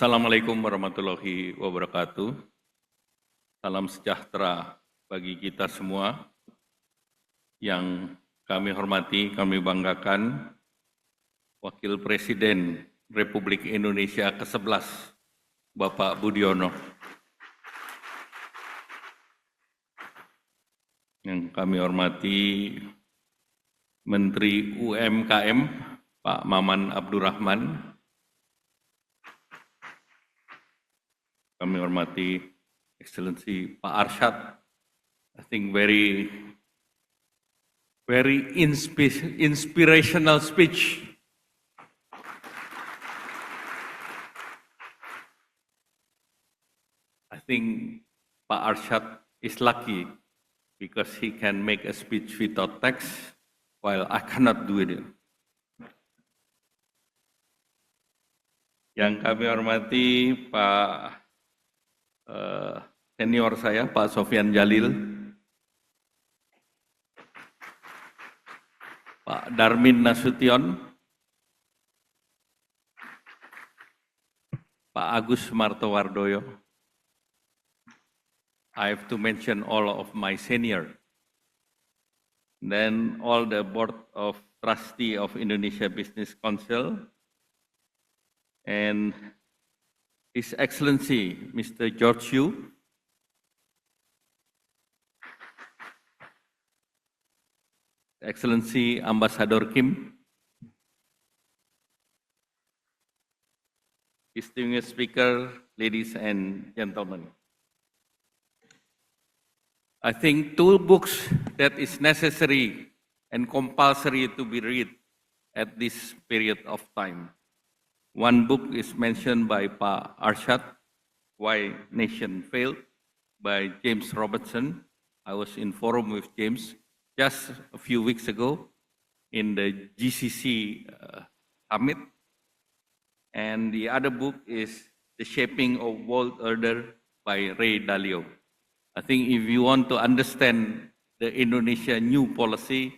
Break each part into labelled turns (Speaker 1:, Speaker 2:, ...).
Speaker 1: Assalamualaikum warahmatullahi wabarakatuh. Salam sejahtera bagi kita semua. Yang kami hormati, kami banggakan, Wakil Presiden Republik Indonesia ke-11, Bapak Budiono. Yang kami hormati, Menteri UMKM, Pak Maman Abdurrahman. Kami hormati Excellency Pak Arsyad. I think very inspirational speech. I think Pak Arsyad is lucky because he can make a speech without text, while I cannot do it. Yang kami hormati Pak senior saya, Pak Sofyan Jalil, Pak Darmin Nasution, Pak Agus Martowardoyo. I have to mention all of my senior. Then all the Board of Trustee of Indonesia Business Council, and His Excellency Mr. George Yu, Excellency Ambassador Kim, distinguished speaker, ladies and gentlemen. I think two books that is necessary and compulsory to be read at this period of time. One book is mentioned by Pak Arsyad, Why Nation Failed, by James Robertson. I was in forum with James just a few weeks ago in the GCC Summit. And the other book is The Shaping of World Order by Ray Dalio. I think if you want to understand the Indonesia new policy,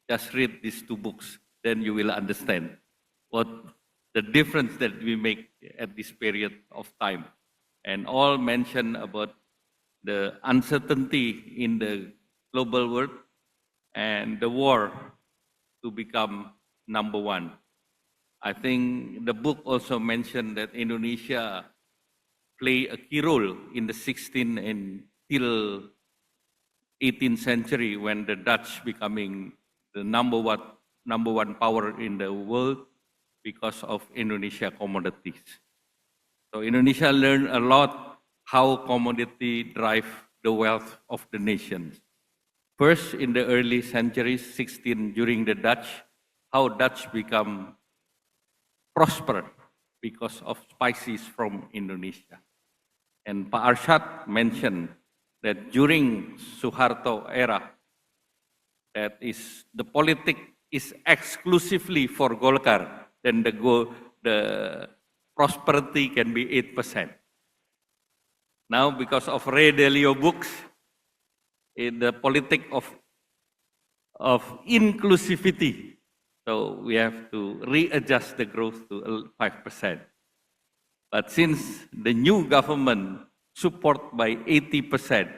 Speaker 1: just read these two books, then you will understand what the difference that we make at this period of time. And all mention about the uncertainty in the global world and the war to become number one. I think the book also mentioned that Indonesia play a key role in the 16th and till 18th century when the Dutch becoming the number one power in the world because of Indonesia commodities. So Indonesia learned a lot how commodity drive the wealth of the nations. First, in the early centuries, 16 during the Dutch, how Dutch become prosper because of spices from Indonesia. And Pak Arsyad mentioned that during Suharto era, that is the politics is exclusively for Golkar, then the prosperity can be 8%. Now, because of Ray Dalio books, in the politics of inclusivity, so we have to readjust the growth to 5%. But since the new government support by 80%,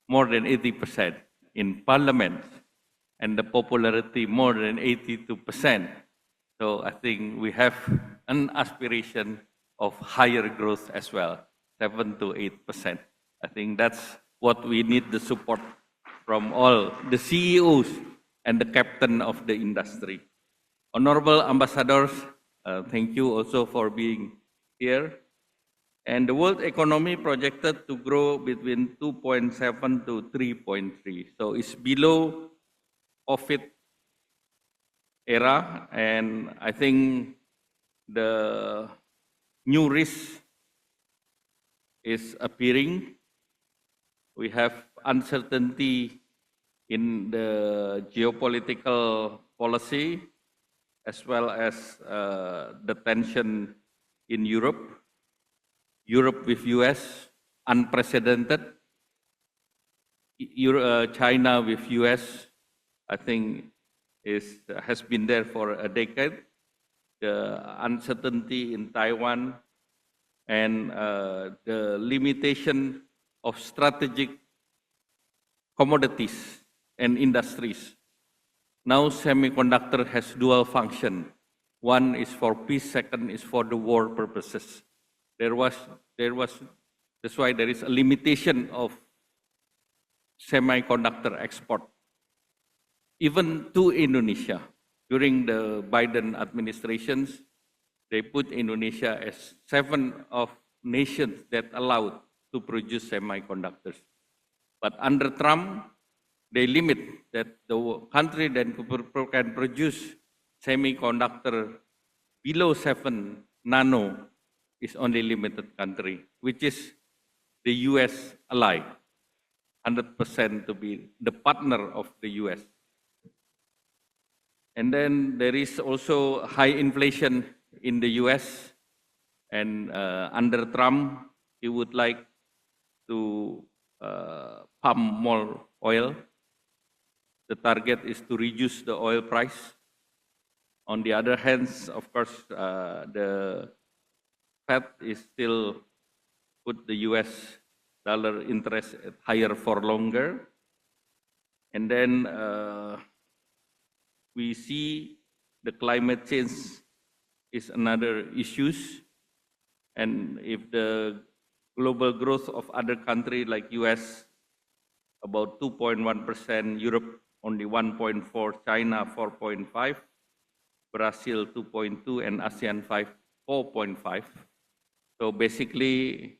Speaker 1: more than 80% in parliament, and the popularity more than 82%. So I think we have an aspiration of higher growth as well, 7 to 8%. I think that's what we need the support from all the CEOs and the captain of the industry. Honorable ambassadors, thank you also for being here. And the world economy projected to grow between 2.7 to 3.3. So it's below COVID era, and I think the new risk is appearing. We have uncertainty in the geopolitical policy as well as the tension in Europe. Europe with US, unprecedented. China with US, I think has been there for a decade. the uncertainty in Taiwan, and the limitation of strategic commodities and industries. Now semiconductor has dual function. One is for peace, second is for the war purposes. That's why there is a limitation of semiconductor export, even to Indonesia. During the Biden administrations, they put Indonesia as 7 of nations that allowed to produce semiconductors. But under Trump, they limit that the country that can produce semiconductor below 7 nano is only limited country, which is the US ally, 100% to be the partner of the US. And then there is also high inflation in the US, and under Trump, he would like to pump more oil. The target is to reduce the oil price. On the other hand, of course, the Fed is still put the US dollar interest at higher for longer. And then we see the climate change is another issue. And if the global growth of other countries like US, about 2.1%, Europe only 1.4%, China 4.5%, Brazil 2.2%, and ASEAN 4.5%. So basically,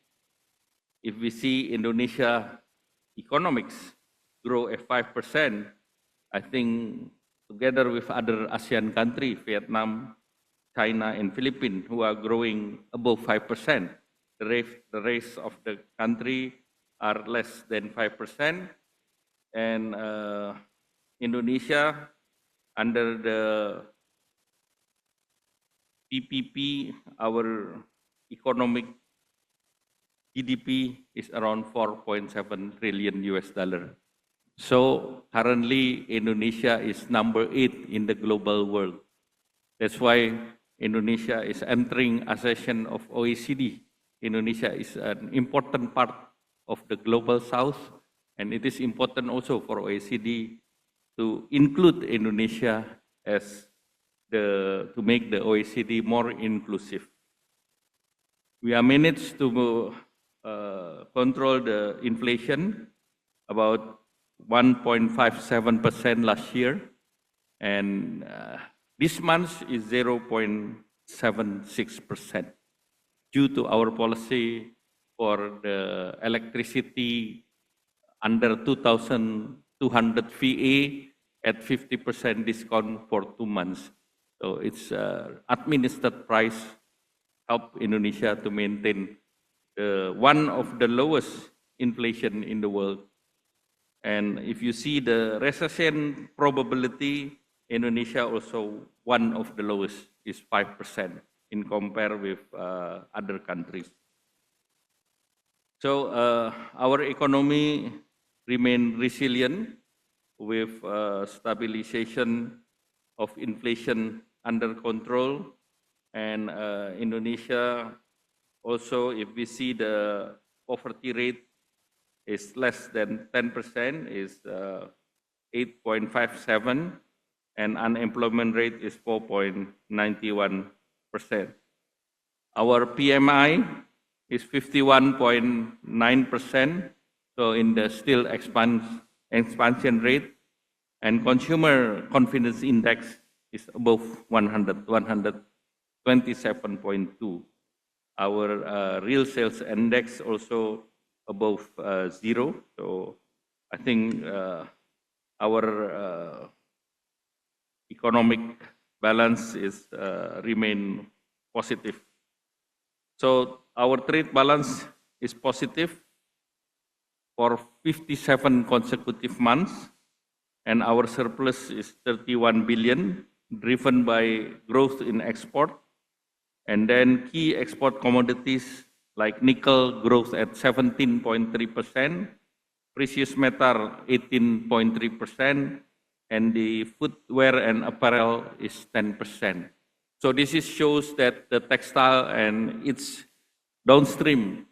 Speaker 1: if we see Indonesia economics grow at 5%, I think together with other ASEAN countries, Vietnam, China, and Philippines, who are growing above 5%, the rest of the country are less than 5%, and Indonesia, under the PPP, our economic GDP is around 4.7 trillion US dollar. So currently Indonesia is number 8 in the global world. That's why Indonesia is entering a session of OECD. Indonesia is an important part of the global south, and it is important also for OECD to include Indonesia as to make the OECD more inclusive. We have managed to control the inflation about 1.57% last year, and this month is 0.76% due to our policy for the electricity under 2,200 VA at 50% discount for 2 months. So it's administered price help Indonesia to maintain one of the lowest inflation in the world. And if you see the recession probability, Indonesia also one of the lowest is 5% in compare with other countries. So our economy remain resilient with stabilization of inflation under control, and Indonesia also, if we see the poverty rate is less than 10%, is 8.57%, and unemployment rate is 4.91%. Our PMI is 51.9%, so in the still expansion rate, and consumer confidence index is above 100, 127.2. Our real sales index also above 0. So I think our economic balance is remain positive. So our trade balance is positive for 57 consecutive months, and our surplus is 31 billion, driven by growth in export. And then key export commodities like nickel growth at 17.3%, precious metal 18.3%, and the footwear and apparel is 10%. So this shows that the textile and its downstream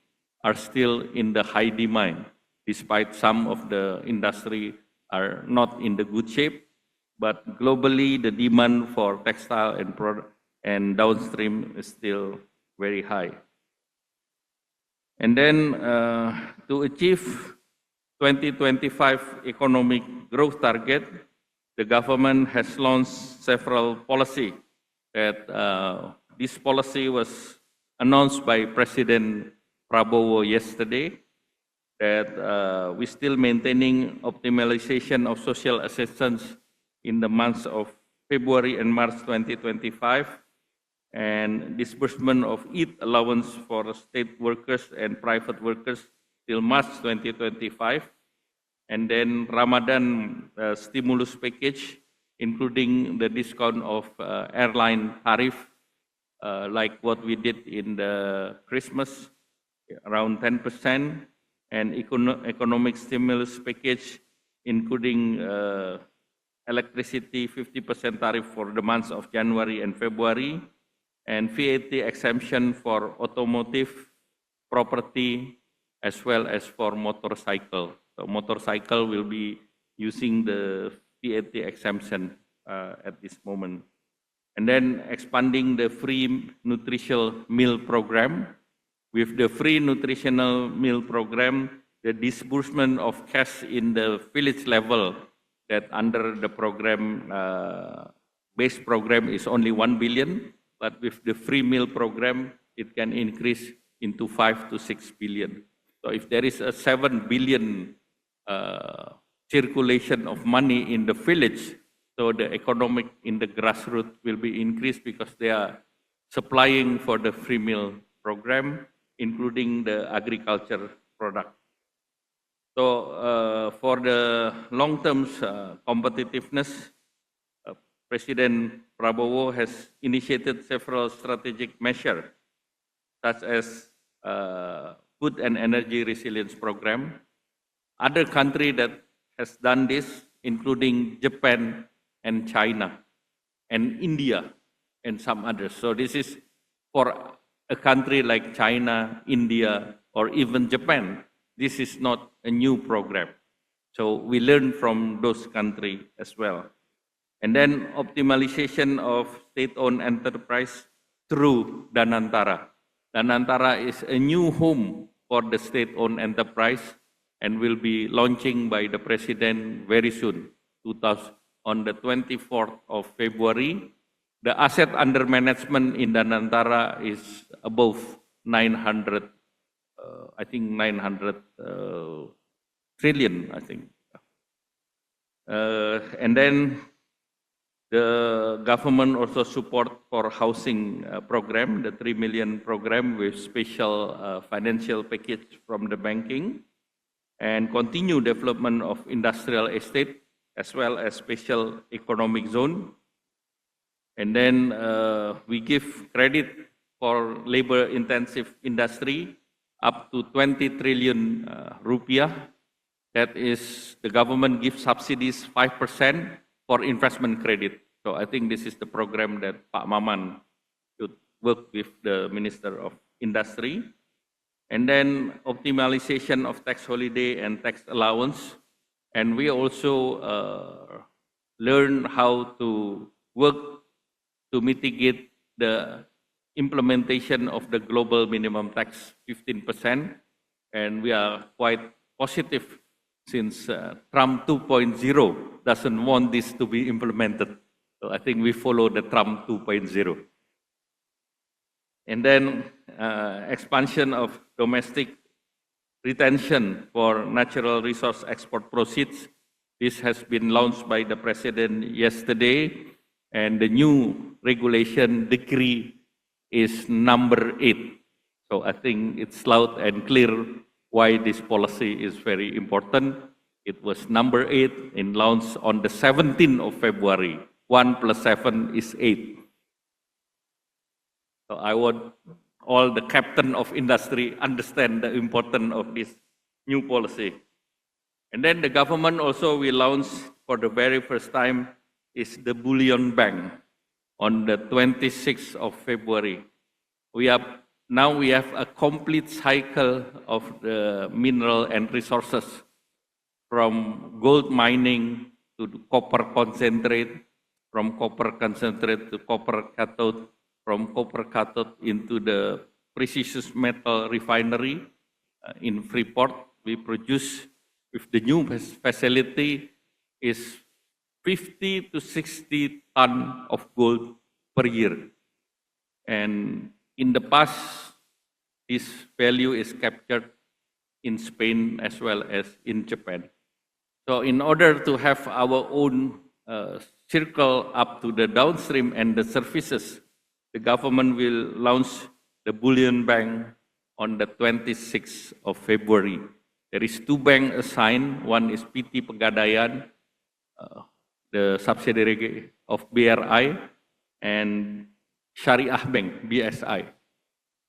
Speaker 1: are still in the high demand, despite some of the industry are not in the good shape. But globally, the demand for textile and downstream is still very high. And then to achieve 2025 economic growth target, the government has launched several policy that this policy was announced by President Prabowo yesterday, that we're still maintaining optimization of social assistance in the months of February and March 2025, and disbursement of Eid allowance for state workers and private workers till March 2025, and then Ramadan stimulus package, including the discount of airline tariff, like what we did in the Christmas, around 10%, and economic stimulus package, including electricity 50% tariff for the months of January and February, and VAT exemption for automotive, property, as well as for motorcycle. So motorcycle will be using the VAT exemption at this moment. And then expanding the free nutritional meal program. With the free nutritional meal program, the disbursement of cash in the village level that under the program, base program is only 1 billion, but with the free meal program, it can increase into 5 to 6 billion. So if there is a 7 billion circulation of money in the village, so the economic in the grassroots will be increased because they are supplying for the free meal program, including the agriculture product. So for the long-term competitiveness, President Prabowo has initiated several strategic measures, such as food and energy resilience program. Other country that has done this, including Japan and China and India and some others. So this is for a country like China, India, or even Japan. This is not a new program. So we learn from those countries as well. And then optimization of state-owned enterprise through Danantara. Danantara is a new home for the state-owned enterprise and will be launching by the President very soon, on the 24th of February. The asset under management in Danantara is above 900, I think 900 trillion, I think. And then the government also support for housing program, the 3 million program with special financial package from the banking, and continue development of industrial estate as well as special economic zone. And then we give credit for labor intensive industry up to 20 trillion rupiah. That is, the government gives subsidies 5% for investment credit. So I think this is the program that Pak Maman should work with the Minister of Industry. And then optimization of tax holiday and tax allowance. And we also learn how to work to mitigate the implementation of the global minimum tax 15%. And we are quite positive since Trump 2.0 doesn't want this to be implemented. So I think we follow the Trump 2.0. And then expansion of domestic retention for natural resource export proceeds. This has been launched by the President yesterday, and the new regulation decree is number 8. So I think it's loud and clear why this policy is very important. It was number 8 and launched on the 17th of February. 1 plus 7 is 8. So I want all the captain of industry understand the importance of this new policy. And then the government also will launch for the very first time is the bullion bank. on the 26th of February. We have a complete cycle of the mineral and resources, from gold mining to the copper concentrate, from copper concentrate to copper cathode, from copper cathode into the precious metal refinery in Freeport. We produce, with the new facility, is 50 to 60 ton of gold per year. And in the past, this value is captured in Spain as well as in Japan. So in order to have our own circle up to the downstream and the services, the government will launch the Bullion Bank on the 26th of February. There is 2 banks assigned. One is PT Pegadaian, the subsidiary of BRI, and Syariah Bank, BSI,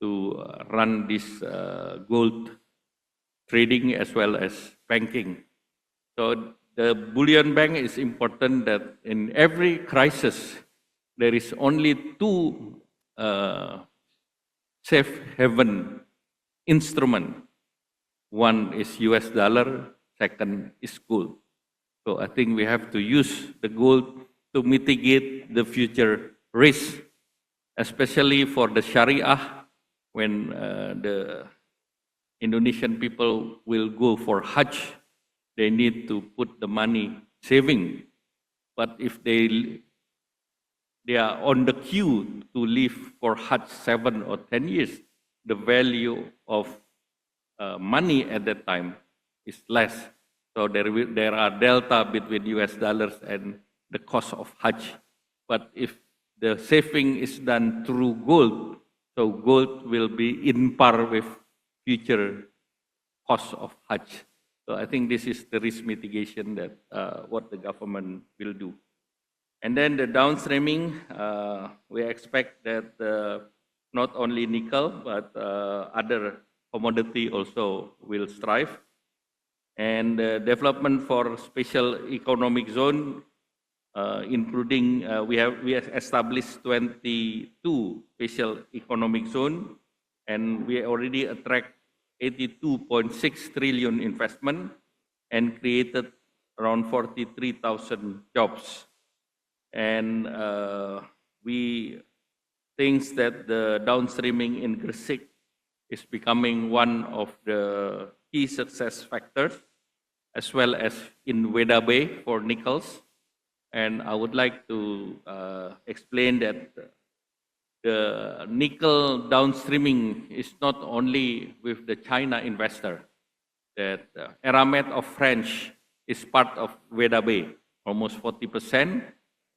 Speaker 1: to run this gold trading as well as banking. So the bullion bank is important that in every crisis, there is only 2 safe haven instrument. One is US dollar, second is gold. So I think we have to use the gold to mitigate the future risk, especially for the Sharia, when the Indonesian people will go for Hajj. They need to put the money saving. But if they are on the queue to live for Hajj 7 or 10 years, the value of money at that time is less. So there are delta between US dollars and the cost of Hajj. But if the saving is done through gold, so gold will be in par with future cost of Hajj. So I think this is the risk mitigation that what the government will do. And then the downstreaming, we expect that not only nickel, but other commodity also will strive. And development for special economic zone, including we have established 22 special economic zone, and we already attract 82.6 trillion investment and created around 43,000 jobs. And we think that the downstreaming in Gresik is becoming one of the key success factors, as well as in Weda Bay for nickels. And I would like to explain that the nickel downstreaming is not only with the China investor, that Eramet of French is part of Weda Bay, almost 40%,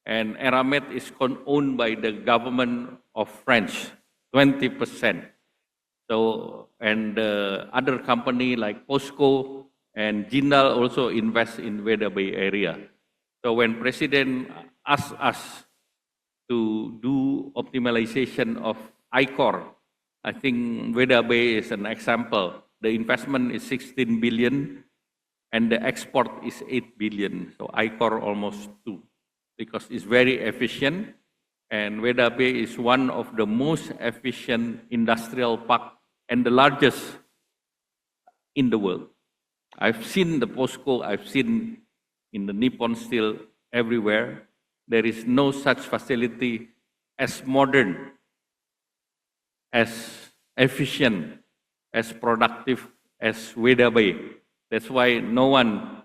Speaker 1: and Eramet is owned by the government of France, 20%. So, and other company like POSCO and Jindal also invest in Weda Bay area. So when President asked us to do optimization of ICOR, I think Weda Bay is an example. The investment is 16 billion and the export is 8 billion. So ICOR almost 2, because it's very efficient. And Weda Bay is one of the most efficient industrial park and the largest in the world. I've seen the POSCO, I've seen in the Nippon Steel everywhere. There is no such facility as modern, as efficient, as productive as Weda Bay. That's why no one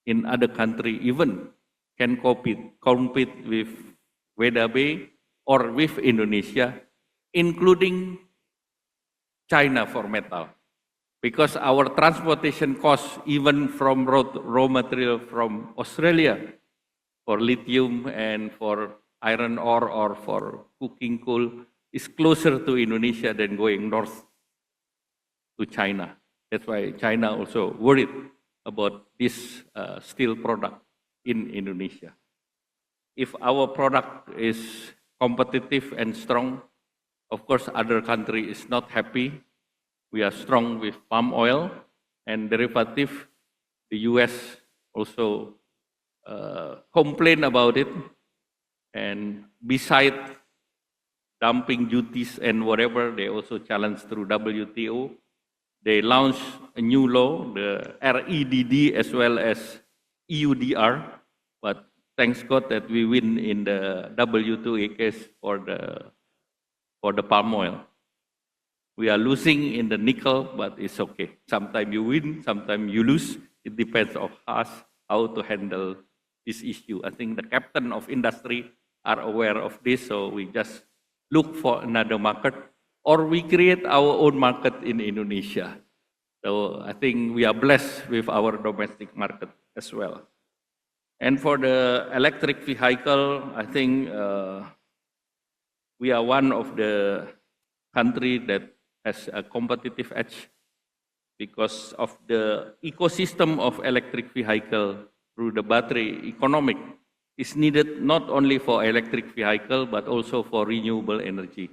Speaker 1: in other country even can compete with Weda Bay or with Indonesia, including China for metal. Because our transportation costs, even from raw material from Australia, for lithium and for iron ore or for cooking coal, is closer to Indonesia than going north to China. That's why China also worried about this steel product in Indonesia. If our product is competitive and strong, of course other country is not happy. We are strong with palm oil and derivative. The US also complain about it. And beside dumping duties and whatever, they also challenge through WTO. They launched a new law, the REDD as well as EUDR, but thanks God that we win in the WTO case for the palm oil. We are losing in the nickel, but it's okay. Sometimes you win, sometimes you lose. It depends on us how to handle this issue. I think the captain of industry are aware of this, so we just look for another market, or we create our own market in Indonesia. So I think we are blessed with our domestic market as well. And for the electric vehicle, I think we are one of the country that has a competitive edge because of the ecosystem of electric vehicle through the battery economic is needed not only for electric vehicle but also for renewable energy.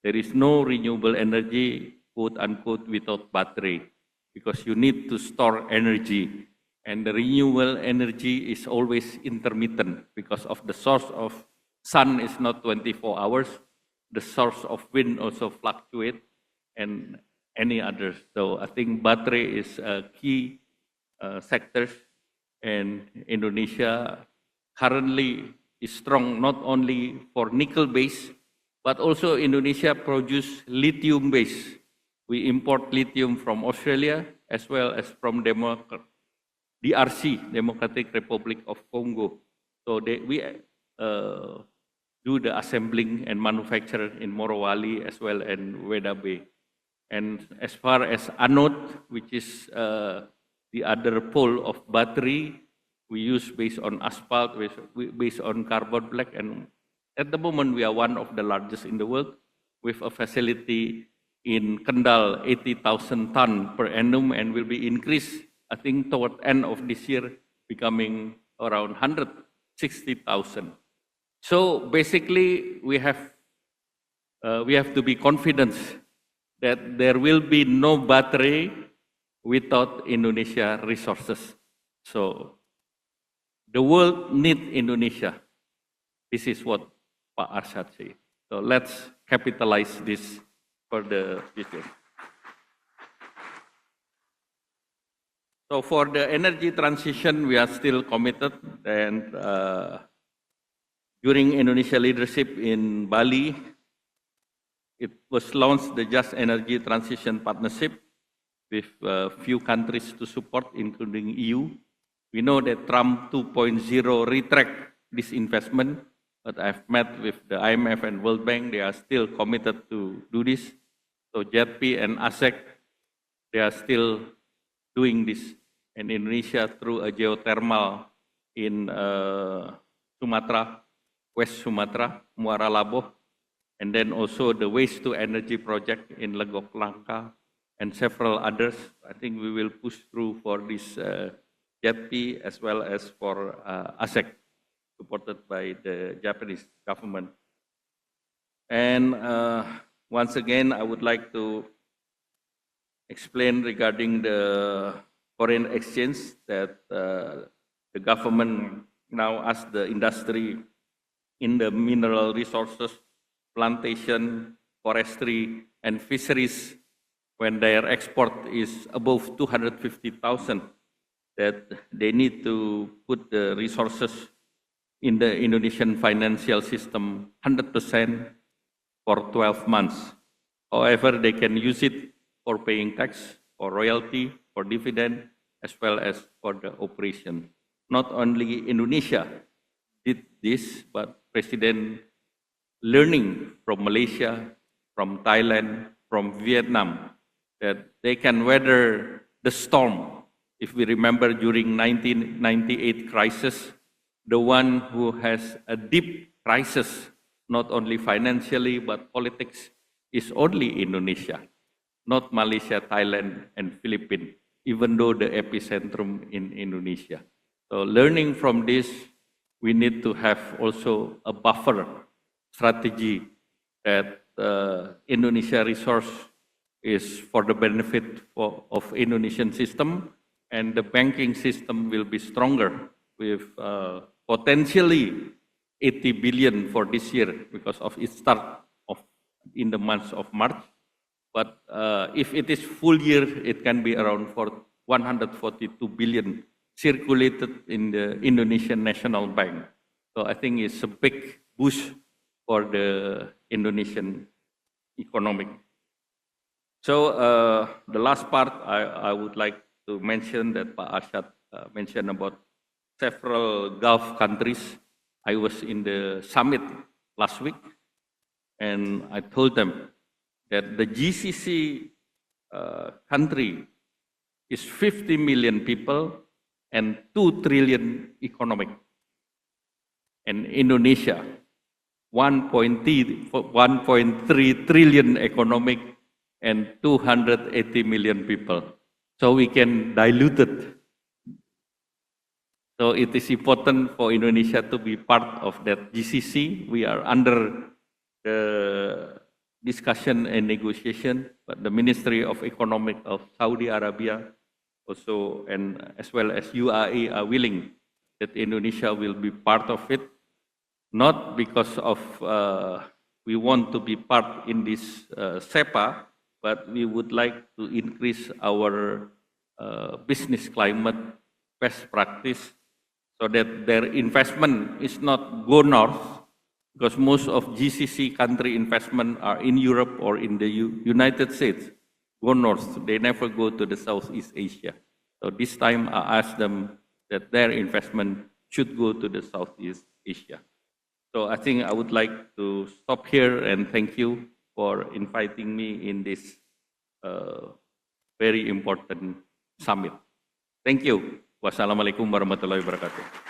Speaker 1: There is no renewable energy, quote unquote, without battery because you need to store energy. And the renewable energy is always intermittent because of the source of sun is not 24 hours. The source of wind also fluctuates and any others. So I think battery is a key sector, and Indonesia currently is strong not only for nickel base, but also Indonesia produce lithium base. We import lithium from Australia as well as from DRC, Democratic Republic of Congo. So we do the assembling and manufacture in Morowali as well in Weda Bay. And as far as anode, which is the other pole of battery, we use based on asphalt, based on carbon black. And at the moment, we are one of the largest in the world with a facility in Kendal, 80,000 ton per annum, and will be increased, I think, toward end of this year, becoming around 160,000. So basically, we have to be confident that there will be no battery without Indonesia resources. So the world needs Indonesia. This is what Pak Arsyad said. So let's capitalize this for the future. So for the energy transition, we are still committed, and during Indonesia leadership in Bali, it was launched the Just Energy Transition Partnership with a few countries to support, including EU. We know that Trump 2.0 retract this investment, but I've met with the IMF and World Bank. They are still committed to do this. So JETP and ASEC, they are still doing this. And Indonesia through a geothermal in Sumatra, West Sumatra, Muara Laboh, and then also the waste to energy project in Legok Langka and several others. I think we will push through for this JETP as well as for ASEC, supported by the Japanese government. And once again, I would like to explain regarding the foreign exchange that the government now asks the industry in the mineral resources, plantation, forestry, and fisheries, when their export is above 250,000, that they need to put the resources in the Indonesian financial system 100% for 12 months. However, they can use it for paying tax, for royalty, for dividend, as well as for the operation. Not only Indonesia did this, but President learning from Malaysia, from Thailand, from Vietnam, that they can weather the storm. If we remember during 1998 crisis, the one who has a deep crisis, not only financially, but politics, is only Indonesia, not Malaysia, Thailand, and Philippines, even though the epicentrum in Indonesia. So learning from this, we need to have also a buffer strategy that Indonesia resource is for the benefit of Indonesian system, and the banking system will be stronger with potentially 80 billion for this year because of its start of in the month of March. But if it is full year, it can be around 142 billion circulated in the Indonesian National Bank. So I think it's a big boost for the Indonesian economic. So the last part I would like to mention that Pak Arshad mentioned about several Gulf countries. I was in the summit last week, and I told them that the GCC country is 50 million people and 2 trillion economic. And Indonesia, 1.3 trillion economic and 280 million people. So we can dilute it. So it is important for Indonesia to be part of that GCC. We are under the discussion and negotiation, but the Ministry of Economic of Saudi Arabia also, and as well as UAE, are willing that Indonesia will be part of it, not because of we want to be part in this SEPA, but we would like to increase our business climate, best practice, so that their investment is not go north, because most of GCC country investment are in Europe or in the United States, go north. They never go to the Southeast Asia. So this time I asked them that their investment should go to the Southeast Asia. So I think I would like to stop here and thank you for inviting me in this very important summit. Thank you. Wassalamualaikum warahmatullahi wabarakatuh.